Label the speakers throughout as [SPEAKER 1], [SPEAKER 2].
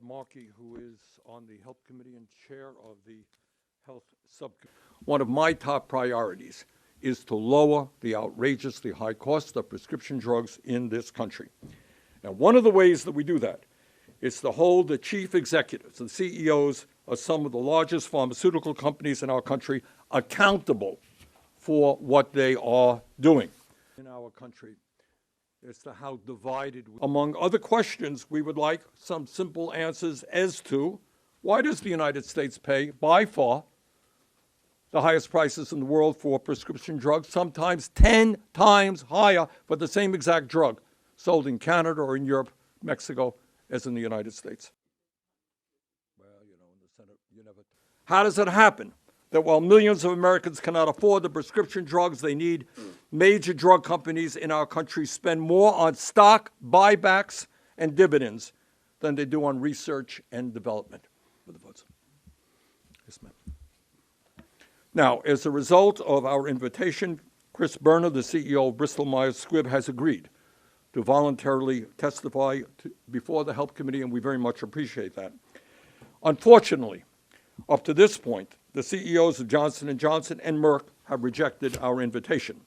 [SPEAKER 1] Markey, who is on the Health Committee and chair of the Health Subcommittee. One of my top priorities is to lower the outrageously high cost of prescription drugs in this country. Now, one of the ways that we do that is to hold the chief executives, the CEOs of some of the largest pharmaceutical companies in our country accountable for what they are doing in our country. As to how divided, among other questions, we would like some simple answers as to why does the United States pay by far the highest prices in the world for prescription drugs, sometimes 10 times higher for the same exact drug sold in Canada or in Europe, Mexico, as in the United States. Well, you know, in the Senate, you never. How does it happen that while millions of Americans cannot afford the prescription drugs they need, major drug companies in our country spend more on stock buybacks and dividends than they do on research and development? With the votes. Yes, ma'am. Now, as a result of our invitation, Chris Berner, the CEO of Bristol Myers Squibb, has agreed to voluntarily testify before the Health Committee, and we very much appreciate that. Unfortunately, up to this point, the CEOs of Johnson & Johnson and Merck have rejected our invitation.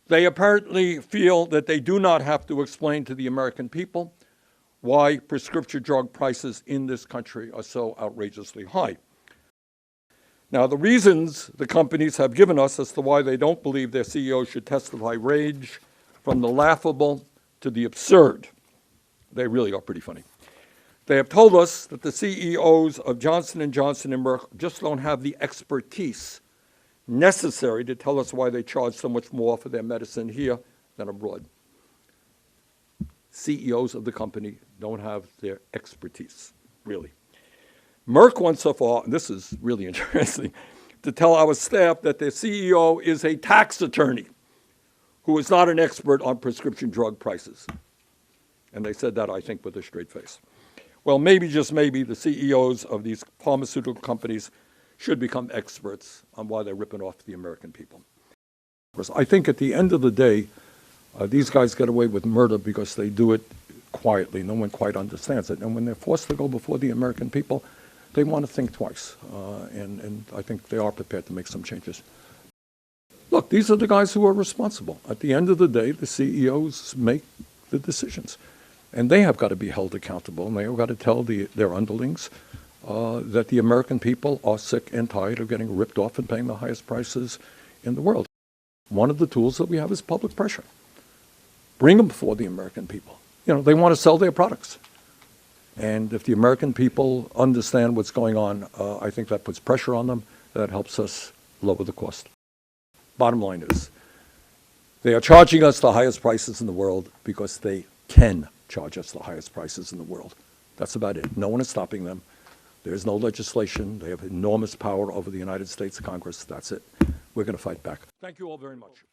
[SPEAKER 1] They apparently feel that they do not have to explain to the American people why prescription drug prices in this country are so outrageously high. Now, the reasons the companies have given us as to why they don't believe their CEOs should testify range from the laughable to the absurd. They really are pretty funny. They have told us that the CEOs of Johnson & Johnson and Merck just don't have the expertise necessary to tell us why they charge so much more for their medicine here than abroad. CEOs of the company don't have their expertise, really. Merck went so far, and this is really interesting, to tell our staff that their CEO is a tax attorney who is not an expert on prescription drug prices. And they said that, I think, with a straight face. Well, maybe, just maybe, the CEOs of these pharmaceutical companies should become experts on why they're ripping off the American people. Because I think at the end of the day, these guys get away with murder because they do it quietly. No one quite understands it. And when they're forced to go before the American people, they want to think twice. And I think they are prepared to make some changes. Look, these are the guys who are responsible. At the end of the day, the CEOs make the decisions. And they have got to be held accountable, and they have got to tell their underlings that the American people are sick and tired of getting ripped off and paying the highest prices in the world. One of the tools that we have is public pressure. Bring them before the American people. You know, they want to sell their products. And if the American people understand what's going on, I think that puts pressure on them. That helps us lower the cost. Bottom line is, they are charging us the highest prices in the world because they can charge us the highest prices in the world. That's about it. No one is stopping them. There's no legislation. They have enormous power over the United States Congress. That's it. We're going to fight back. Thank you all very much.